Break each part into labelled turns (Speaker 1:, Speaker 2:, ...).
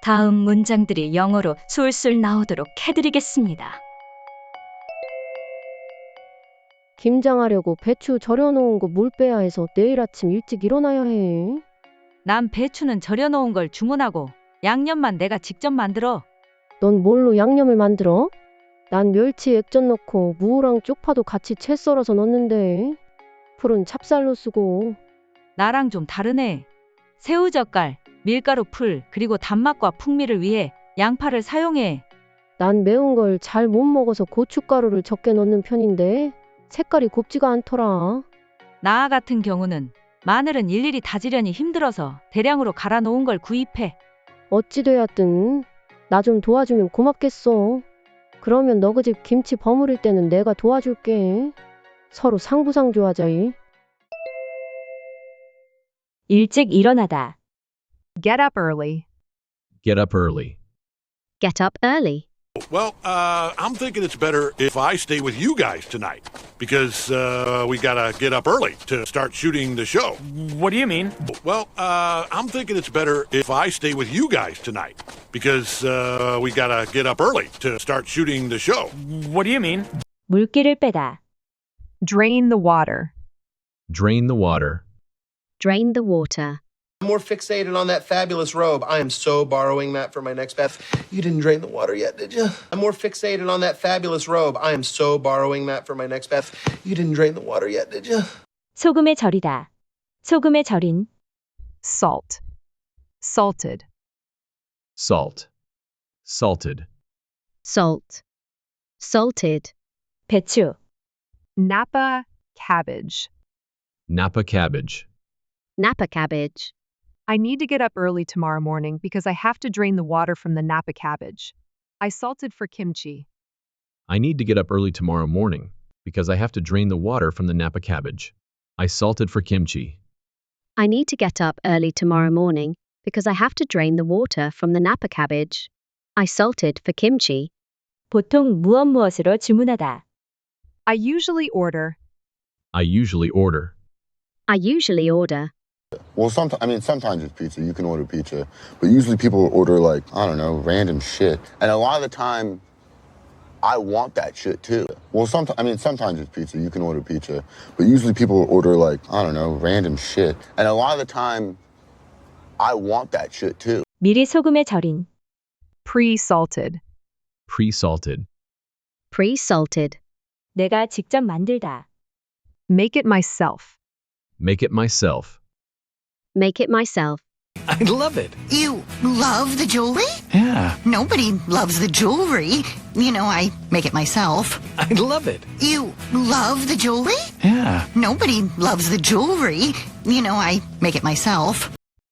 Speaker 1: 다음 문장들이 영어로 술술 나오도록 해드리겠습니다.
Speaker 2: 김장하려고 배추 절여놓은 거 물 빼야 해서 내일 아침 일찍 일어나야 해.
Speaker 3: 난 배추는 절여놓은 걸 주문하고 양념만 내가 직접 만들어.
Speaker 2: 넌 뭘로 양념을 만들어? 난 멸치 액젓 넣고 무랑 쪽파도 같이 채 썰어서 넣는데 풀은 찹쌀로 쓰고.
Speaker 3: 나랑 좀 다르네. 새우젓갈, 밀가루 풀, 그리고 단맛과 풍미를 위해 양파를 사용해.
Speaker 2: 난 매운 걸 잘 못 먹어서 고춧가루를 적게 넣는 편인데 색깔이 곱지가 않더라.
Speaker 3: 나 같은 경우는 마늘은 일일이 다지려니 힘들어서 대량으로 갈아 놓은 걸 구입해.
Speaker 2: 어찌됐든 나 좀 도와주면 고맙겠어. 그러면 너 그 집 김치 버무릴 때는 내가 도와줄게. 서로 상부상조 하자이.
Speaker 1: 일찍 일어나다.
Speaker 4: Get up early.
Speaker 5: Get up early.
Speaker 1: Get up early.
Speaker 6: Well, I'm thinking it's better if I stay with you guys tonight because we gotta get up early to start shooting the show.
Speaker 7: What do you mean?
Speaker 6: Well, I'm thinking it's better if I stay with you guys tonight because we gotta get up early to start shooting the show.
Speaker 7: What do you mean?
Speaker 1: 물기를 빼다.
Speaker 4: Drain the water.
Speaker 5: Drain the water.
Speaker 1: Drain the water.
Speaker 8: I'm more fixated on that fabulous robe. I am so borrowing that for my next bath. You didn't drain the water yet, did you? I'm more fixated on that fabulous robe. I am so borrowing that for my next bath. You didn't drain the water yet, did you?
Speaker 1: 소금에 절이다. 소금에 절인.
Speaker 4: Salt. Salted.
Speaker 5: Salt. Salted.
Speaker 1: Salt. Salted. 배추.
Speaker 4: Napa cabbage.
Speaker 5: Napa cabbage.
Speaker 1: Napa cabbage.
Speaker 4: I need to get up early tomorrow morning because I have to drain the water from the Napa cabbage. I salted for kimchi.
Speaker 5: I need to get up early tomorrow morning because I have to drain the water from the Napa cabbage. I salted for kimchi.
Speaker 1: I need to get up early tomorrow morning because I have to drain the water from the Napa cabbage. I salted for kimchi. 보통 무엇으로 주문하다.
Speaker 4: I usually order.
Speaker 5: I usually order.
Speaker 1: I usually order.
Speaker 9: Well, sometimes it's pizza. You can order pizza. But usually people order, like, I don't know, random shit. And a lot of the time, I want that shit too. Well, sometimes it's pizza. You can order pizza. But usually people order, like, I don't know, random shit. And a lot of the time, I want that shit too.
Speaker 1: 미리 소금에 절인.
Speaker 4: Pre-salted.
Speaker 5: Pre-salted.
Speaker 1: Pre-salted. 내가 직접 만들다.
Speaker 4: Make it myself.
Speaker 5: Make it myself.
Speaker 1: Make it myself.
Speaker 7: I love it.
Speaker 10: You love the jewelry?
Speaker 7: Yeah,
Speaker 10: Nobody loves the jewelry. You know, I make it myself.
Speaker 7: I love it.
Speaker 10: You love the jewelry?
Speaker 7: Yeah,
Speaker 10: Nobody loves the jewelry. You know, I make it myself.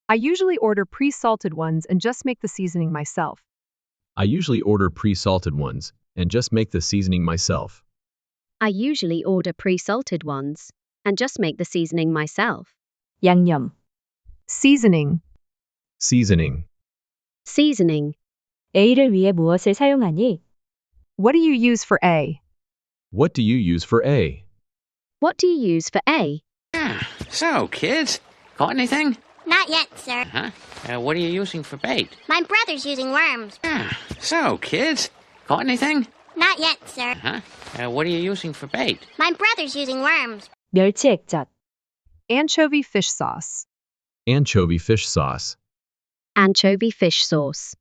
Speaker 4: I usually order pre-salted ones and just make the seasoning myself.
Speaker 5: I usually order pre-salted ones and just make the seasoning myself.
Speaker 1: I usually order pre-salted ones and just make the seasoning myself. 양념.
Speaker 4: Seasoning.
Speaker 5: Seasoning.
Speaker 1: Seasoning. A를 위해 무엇을 사용하니?
Speaker 4: What do you use for A?
Speaker 5: What do you use for A?
Speaker 1: What do you use for A?
Speaker 11: So, kids, caught anything?
Speaker 12: Not yet, sir.
Speaker 11: Huh? What are you using for bait?
Speaker 12: My brother's using worms.
Speaker 11: So, kids, caught anything?
Speaker 12: Not yet, sir.
Speaker 11: Huh? What are you using for bait?
Speaker 12: My brother's using worms.
Speaker 1: 멸치 액젓.
Speaker 4: Anchovy fish sauce.
Speaker 5: Anchovy fish sauce.
Speaker 1: Anchovy fish sauce.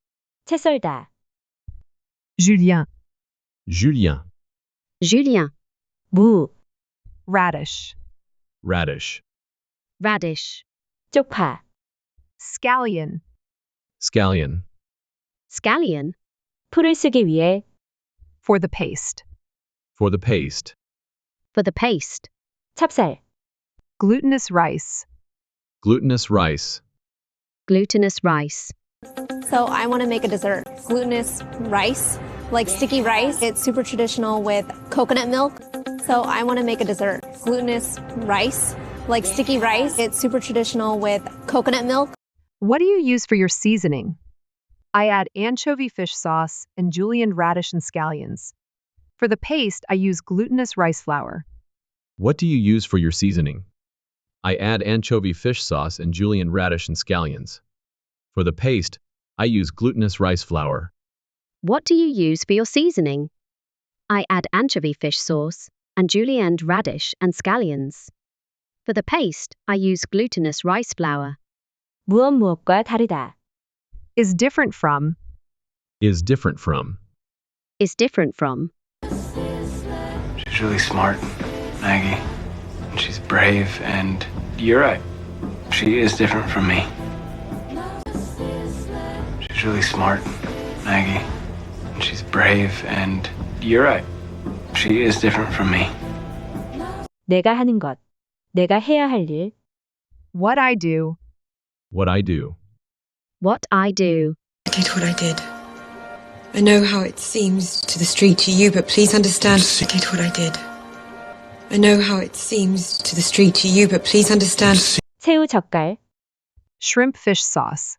Speaker 1: 채 썰다.
Speaker 4: Julienne.
Speaker 5: Julienne.
Speaker 1: Julien. 무.
Speaker 4: Radish.
Speaker 5: Radish.
Speaker 1: Radish. 쪽파.
Speaker 4: Scallion.
Speaker 5: Scallion.
Speaker 1: Scallion. 풀을 쓰기 위해.
Speaker 4: For the paste.
Speaker 5: For the paste.
Speaker 1: For the paste. 찹쌀.
Speaker 4: Glutinous rice.
Speaker 5: Glutinous rice.
Speaker 1: Glutinous rice.
Speaker 13: So I want to make a dessert. Glutinous rice, like sticky rice. It's super traditional with coconut milk. So I want to make a dessert. Glutinous rice, like sticky rice. It's super traditional with coconut milk.
Speaker 4: What do you use for your seasoning? I add anchovy fish sauce and julienne radish and scallions. For the paste, I use glutinous rice flour.
Speaker 5: What do you use for your seasoning? I add anchovy fish sauce and julienne radish and scallions. For the paste, I use glutinous rice flour.
Speaker 1: What do you use for your seasoning? I add anchovy fish sauce and julienne radish and scallions. For the paste, I use glutinous rice flour.
Speaker 2: 무엇과 다르다.
Speaker 4: Is different from.
Speaker 5: Is different from.
Speaker 1: Is different from.
Speaker 7: She's really smart, Maggie. She's brave, and you're right. She is different from me. She's really smart, Maggie. She's brave, and you're right. She is different from me.
Speaker 2: 내가 하는 것. 내가 해야 할 일.
Speaker 4: What I do.
Speaker 5: What I do.
Speaker 1: What I do.
Speaker 14: I did what I did. I know how it seems to the street to you, but please understand. I did what I did. I know how it seems to the street to you, but please understand.
Speaker 2: 새우젓갈.
Speaker 4: Shrimp fish sauce.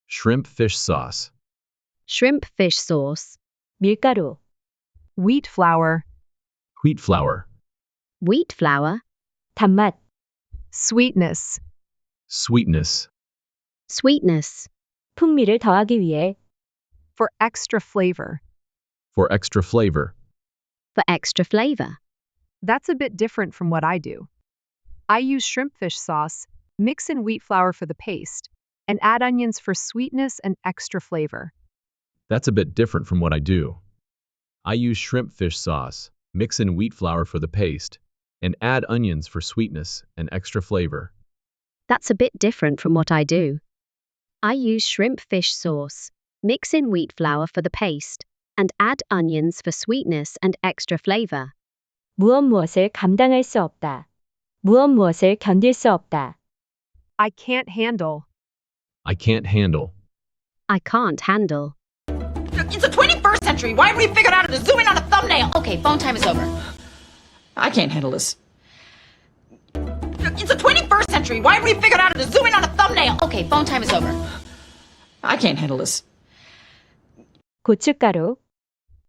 Speaker 5: Shrimp fish sauce.
Speaker 1: Shrimp fish sauce.
Speaker 2: 밀가루.
Speaker 4: Wheat flour.
Speaker 5: Wheat flour.
Speaker 1: Wheat flour.
Speaker 2: 단맛.
Speaker 4: Sweetness.
Speaker 5: Sweetness.
Speaker 1: Sweetness.
Speaker 2: 풍미를 더하기 위해.
Speaker 4: For extra flavor.
Speaker 5: For extra flavor.
Speaker 1: For extra flavor.
Speaker 4: That's a bit different from what I do. I use shrimp fish sauce, mix in wheat flour for the paste, and add onions for sweetness and extra flavor.
Speaker 5: That's a bit different from what I do. I use shrimp fish sauce, mix in wheat flour for the paste, and add onions for sweetness and extra flavor.
Speaker 1: That's a bit different from what I do. I use shrimp fish sauce, mix in wheat flour for the paste, and add onions for sweetness and extra flavor.
Speaker 2: 무엇을 감당할 수 없다. 무엇을 견딜 수 없다.
Speaker 4: I can't handle.
Speaker 5: I can't handle.
Speaker 1: I can't handle.
Speaker 10: It's the 21st century. Why haven't we figured out how to zoom in on a thumbnail? Okay, phone time is over. I can't handle this. It's the 21st century. Why haven't we figured out how to zoom in on a thumbnail? Okay, phone time is over. I can't handle this.
Speaker 2: 고춧가루.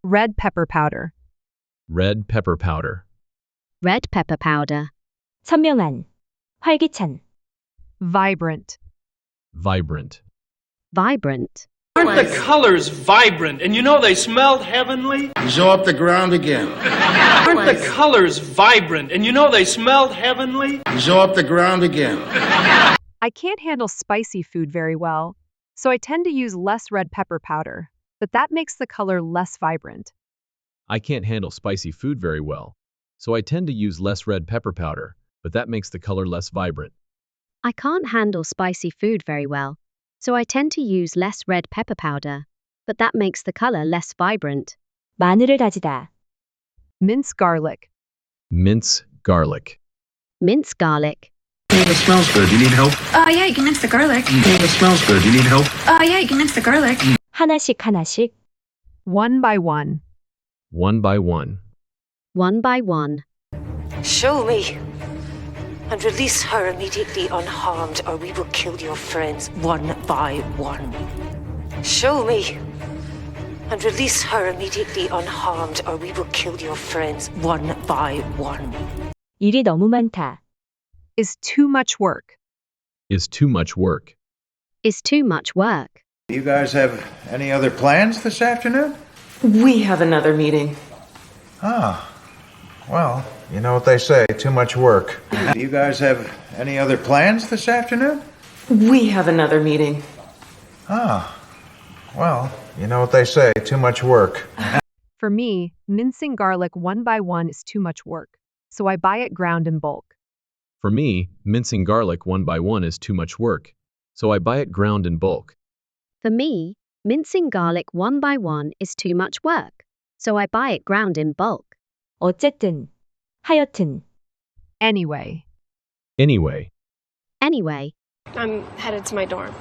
Speaker 4: Red pepper powder.
Speaker 5: Red pepper powder.
Speaker 1: Red pepper powder.
Speaker 2: 선명한. 활기찬.
Speaker 4: Vibrant.
Speaker 5: Vibrant.
Speaker 1: Vibrant.
Speaker 15: Aren't the colors vibrant? And you know they smelled heavenly?
Speaker 16: He's off the ground again.
Speaker 15: Aren't the colors vibrant? And you know they smelled heavenly?
Speaker 16: He's off the ground again.
Speaker 4: I can't handle spicy food very well, so I tend to use less red pepper powder, but that makes the color less vibrant.
Speaker 5: I can't handle spicy food very well, so I tend to use less red pepper powder, but that makes the color less vibrant.
Speaker 1: I can't handle spicy food very well, so I tend to use less red pepper powder, but that makes the color less vibrant.
Speaker 2: 마늘을 다지다.
Speaker 4: Mince garlic.
Speaker 5: Mince garlic.
Speaker 1: Mince garlic.
Speaker 16: It smells good. You need help?
Speaker 17: Yeah, you can mince the garlic.
Speaker 16: It smells good. You need help?
Speaker 17: Yeah, you can mince the garlic.
Speaker 2: 하나씩.
Speaker 4: One by one.
Speaker 5: One by one.
Speaker 1: One by one.
Speaker 18: Show me. And release her immediately unharmed, or we will kill your friends one by one. Show me. And release her immediately unharmed, or we will kill your friends one by one.
Speaker 2: 일이 너무 많다.
Speaker 4: Is too much work.
Speaker 5: Is too much work.
Speaker 1: Is too much work.
Speaker 19: Do you guys have any other plans this afternoon?
Speaker 20: We have another meeting.
Speaker 19: Ah, well, you know what they say, too much work. Do you guys have any other plans this afternoon?
Speaker 20: We have another meeting.
Speaker 19: Ah, well, you know what they say, too much work.
Speaker 4: For me, mincing garlic one by one is too much work, so I buy it ground in bulk.
Speaker 5: For me, mincing garlic one by one is too much work, so I buy it ground in bulk.
Speaker 1: For me, mincing garlic one by one is too much work, so I buy it ground in bulk.
Speaker 2: 어쨌든. 하여튼.
Speaker 4: Anyway.
Speaker 5: Anyway.
Speaker 1: Anyway.
Speaker 13: I'm headed to my dorm.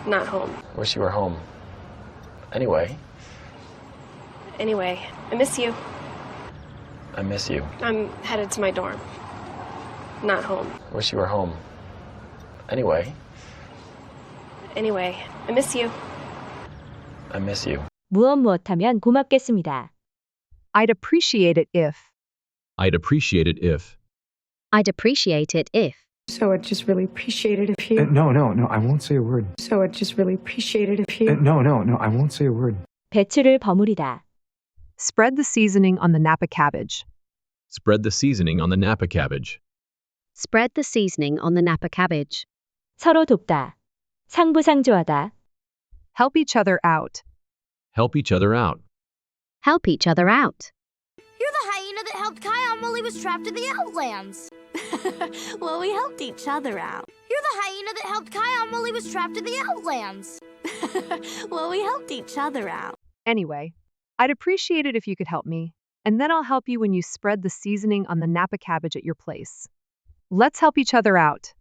Speaker 13: Not home.
Speaker 21: Wish you were home. Anyway.
Speaker 13: Anyway, I miss you.
Speaker 21: I miss you.
Speaker 13: I'm headed to my dorm. Not home.
Speaker 21: Wish you were home. Anyway.
Speaker 13: Anyway, I miss you.
Speaker 21: I miss you.
Speaker 2: 무엇하면 고맙겠습니다.
Speaker 4: I'd appreciate it if.
Speaker 5: I'd appreciate it if.
Speaker 1: I'd appreciate it if.
Speaker 14: So I'd just really appreciate it if you...
Speaker 16: No, I won't say a word.
Speaker 14: So I'd just really appreciate it if you...
Speaker 16: No, I won't say a word.
Speaker 1: 배추를 버무리다.
Speaker 4: Spread the seasoning on the napa cabbage.
Speaker 5: Spread the seasoning on the napa cabbage.
Speaker 1: Spread the seasoning on the napa cabbage. 서로 돕다. 상부상조하다.
Speaker 4: Help each other out.
Speaker 5: Help each other out.
Speaker 1: Help each other out.
Speaker 12: You're the hyena that helped Kion while he was trapped in the Outlands. Well, we helped each other out. You're the hyena that helped Kion while he was trapped in the Outlands. Well, we helped each other out.
Speaker 4: Anyway, I'd appreciate it if you could help me, and then I'll help you when you spread the seasoning on the napa cabbage at your place. Let's help each other out.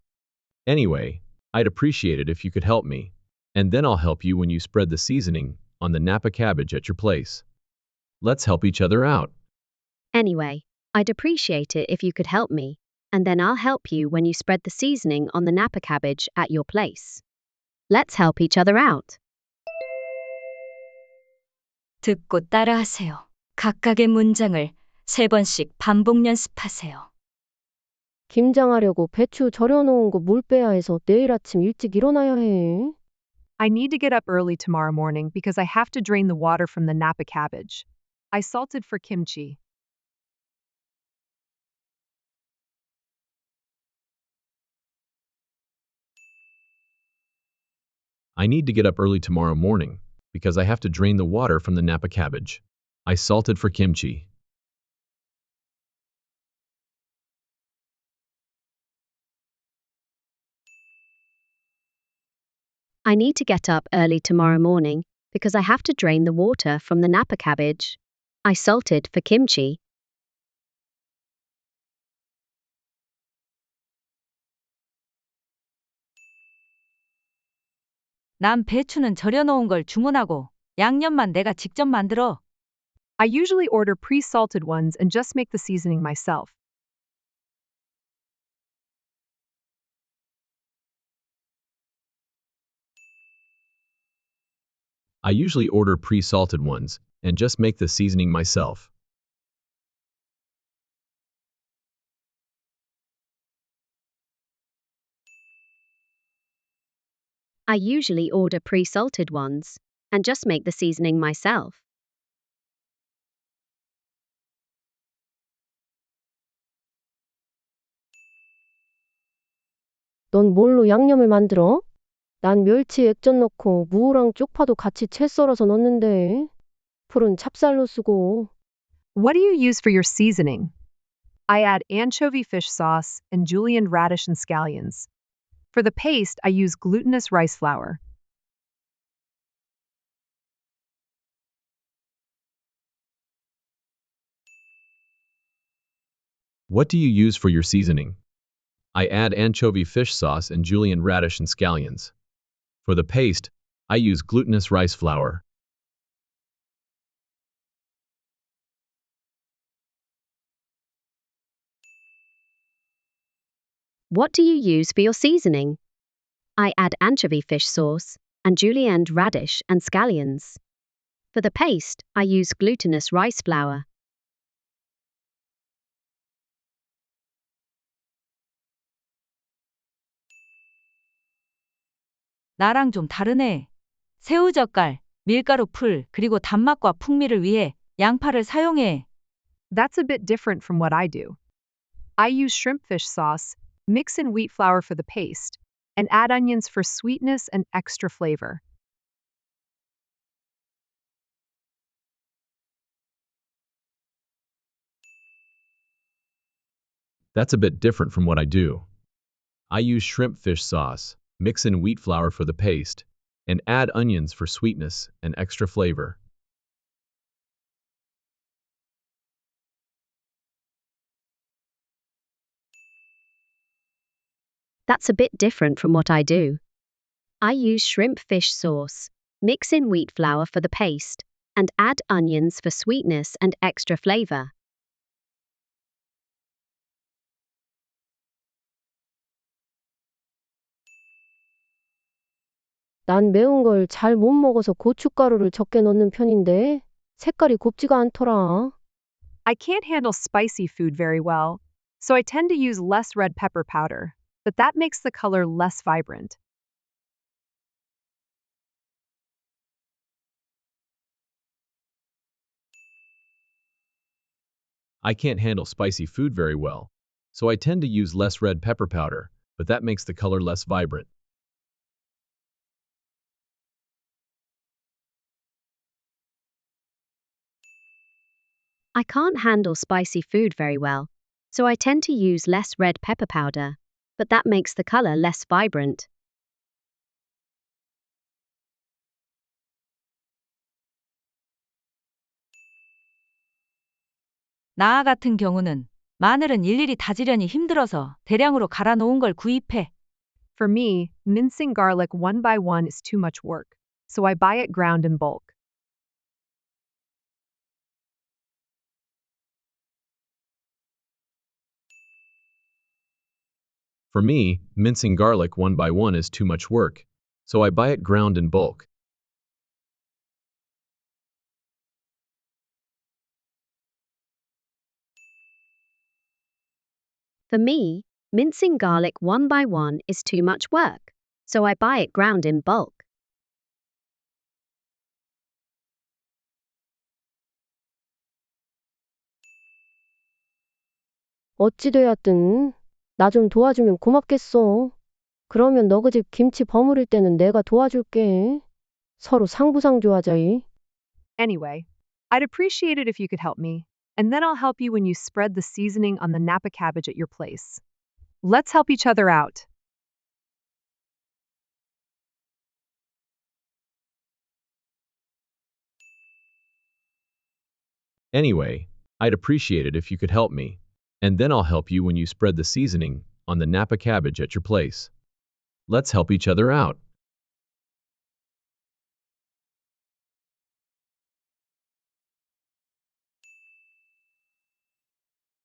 Speaker 5: Anyway, I'd appreciate it if you could help me, and then I'll help you when you spread the seasoning on the napa cabbage at your place. Let's help each other out.
Speaker 1: Anyway, I'd appreciate it if you could help me, and then I'll help you when you spread the seasoning on the napa cabbage at your place. Let's help each other out.
Speaker 3: 듣고 따라하세요. 각각의 문장을 3번씩 반복 연습하세요.
Speaker 2: 김장하려고 배추 절여놓은 거 물 빼야 해서 내일 아침 일찍 일어나야 해.
Speaker 4: I need to get up early tomorrow morning because I have to drain the water from the napa cabbage. I salted for kimchi.
Speaker 5: I need to get up early tomorrow morning because I have to drain the water from the napa cabbage. I salted for kimchi.
Speaker 1: I need to get up early tomorrow morning because I have to drain the water from the napa cabbage. I salted for kimchi.
Speaker 3: 난 배추는 절여놓은 걸 주문하고 양념만 내가 직접 만들어.
Speaker 4: I usually order pre-salted ones and just make the seasoning myself.
Speaker 5: I usually order pre-salted ones and just make the seasoning myself.
Speaker 1: I usually order pre-salted ones and just make the seasoning myself.
Speaker 2: 넌 뭘로 양념을 만들어? 난 멸치 액젓 넣고 무랑 쪽파도 같이 채 썰어서 넣는데. 풀은 찹쌀로 쓰고.
Speaker 4: What do you use for your seasoning? I add anchovy fish sauce and julienne radish and scallions. For the paste, I use glutinous rice flour.
Speaker 5: What do you use for your seasoning? I add anchovy fish sauce and julienne radish and scallions. For the paste, I use glutinous rice flour.
Speaker 1: What do you use for your seasoning? I add anchovy fish sauce and julienne radish and scallions. For the paste, I use glutinous rice flour.
Speaker 3: 나랑 좀 다르네. 새우젓갈, 밀가루 풀, 그리고 단맛과 풍미를 위해 양파를 사용해.
Speaker 4: That's a bit different from what I do. I use shrimp fish sauce, mix in wheat flour for the paste, and add onions for sweetness and extra flavor.
Speaker 5: That's a bit different from what I do. I use shrimp fish sauce, mix in wheat flour for the paste, and add onions for sweetness and extra flavor.
Speaker 1: That's a bit different from what I do. I use shrimp fish sauce, mix in wheat flour for the paste, and add onions for sweetness and extra flavor.
Speaker 2: 난 매운 걸 잘 못 먹어서 고춧가루를 적게 넣는 편인데 색깔이 곱지가 않더라.
Speaker 4: I can't handle spicy food very well, so I tend to use less red pepper powder. but that makes the color less vibrant.
Speaker 5: I can't handle spicy food very well, so I tend to use less red pepper powder, but that makes the color less vibrant.
Speaker 1: I can't handle spicy food very well, so I tend to use less red pepper powder, but that makes the color less vibrant.
Speaker 3: 나 같은 경우는 마늘은 일일이 다지려니 힘들어서 대량으로 갈아 놓은 걸 구입해.
Speaker 4: For me, mincing garlic one by one is too much work, so I buy it ground in bulk.
Speaker 5: For me, mincing garlic one by one is too much work, so I buy it ground in bulk.
Speaker 1: For me, mincing garlic one by one is too much work, so I buy it ground in bulk.
Speaker 2: 어찌됐든 나 좀 도와주면 고맙겠어. 그러면 너그 집 김치 버무릴 때는 내가 도와줄게. 서로 상부상조하자이.
Speaker 4: Anyway, I'd appreciate it if you could help me, and then I'll help you when you spread the seasoning on the napa cabbage at your place. Let's help each other out.
Speaker 5: Anyway, I'd appreciate it if you could help me, and then I'll help you when you spread the seasoning on the napa cabbage at your place. Let's help each other out.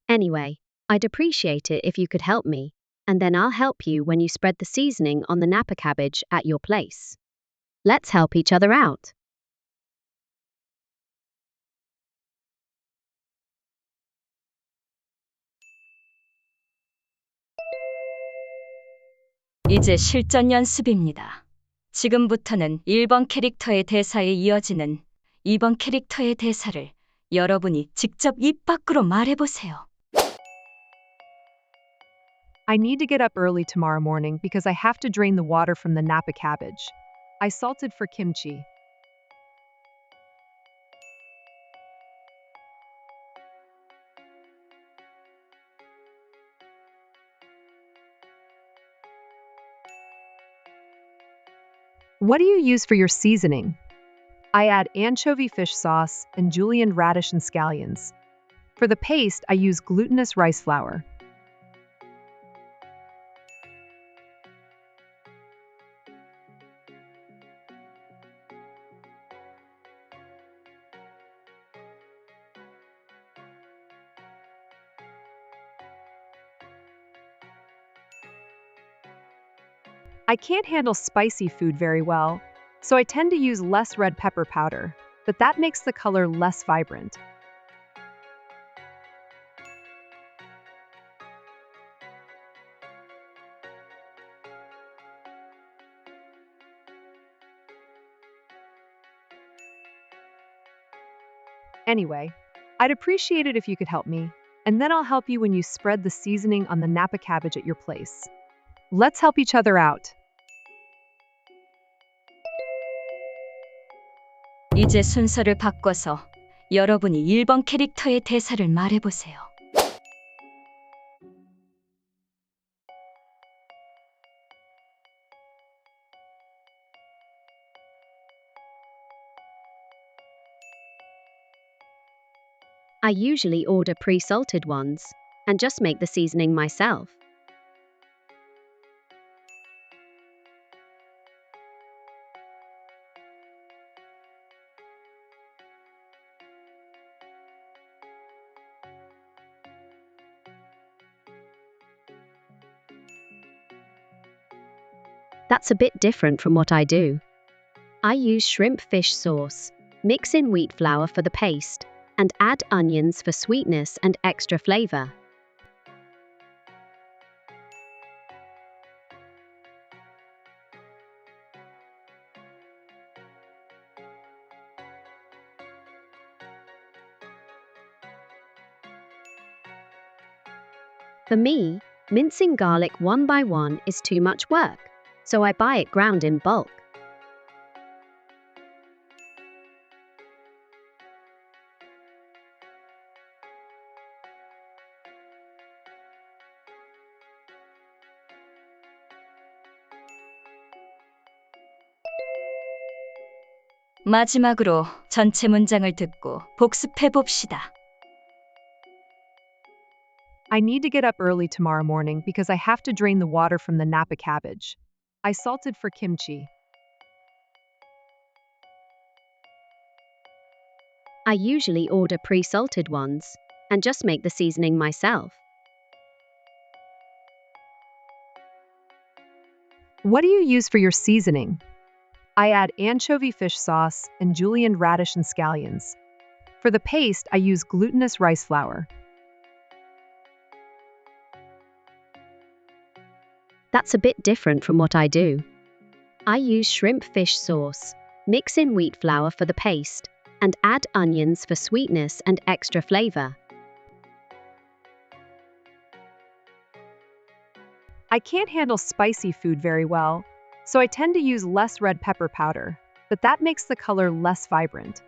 Speaker 1: Anyway, I'd appreciate it if you could help me, and then I'll help you when you spread the seasoning on the napa cabbage at your place. Let's help each other out.
Speaker 6: 이제 실전 연습입니다. 지금부터는 1번 캐릭터의 대사에 이어지는 2번 캐릭터의 대사를 여러분이 직접 입 밖으로 말해보세요.
Speaker 4: I need to get up early tomorrow morning because I have to drain the water from the napa cabbage. I salted for kimchi. What do you use for your seasoning? I add anchovy fish sauce and julienne radish and scallions. For the paste, I use glutinous rice flour. I can't handle spicy food very well, so I tend to use less red pepper powder, but that makes the color less vibrant. Anyway, I'd appreciate it if you could help me, and then I'll help you when you spread the seasoning on the napa cabbage at your place. Let's help each other out.
Speaker 6: 이제 순서를 바꿔서 여러분이 1번 캐릭터의 대사를 말해보세요.
Speaker 1: I usually order pre-salted ones, and just make the seasoning myself. That's a bit different from what I do. I use shrimp fish sauce, mix in wheat flour for the paste, and add onions for sweetness and extra flavor. For me, mincing garlic one by one is too much work, so I buy it ground in bulk.
Speaker 6: 마지막으로 전체 문장을 듣고 복습해 봅시다.
Speaker 4: I need to get up early tomorrow morning because I have to drain the water from the napa cabbage. I salted for kimchi.
Speaker 1: I usually order pre-salted ones and just make the seasoning myself.
Speaker 4: What do you use for your seasoning? I add anchovy fish sauce and julienne radish and scallions. For the paste, I use glutinous rice flour.
Speaker 1: That's a bit different from what I do. I use shrimp fish sauce, mix in wheat flour for the paste, and add onions for sweetness and extra flavor.
Speaker 4: I can't handle spicy food very well, so I tend to use less red pepper powder, but that makes the color less vibrant.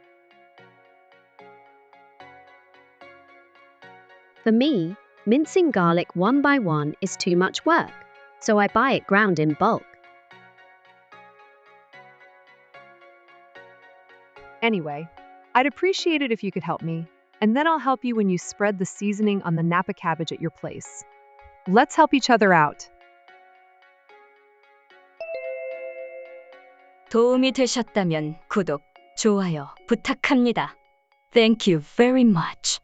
Speaker 1: For me, mincing garlic one by one is too much work, so I buy it ground in bulk.
Speaker 4: Anyway, I'd appreciate it if you could help me, and then I'll help you when you spread the seasoning on the napa cabbage at your place. Let's help each other out.
Speaker 6: 도움이 되셨다면 구독, 좋아요 부탁합니다. Thank you very much.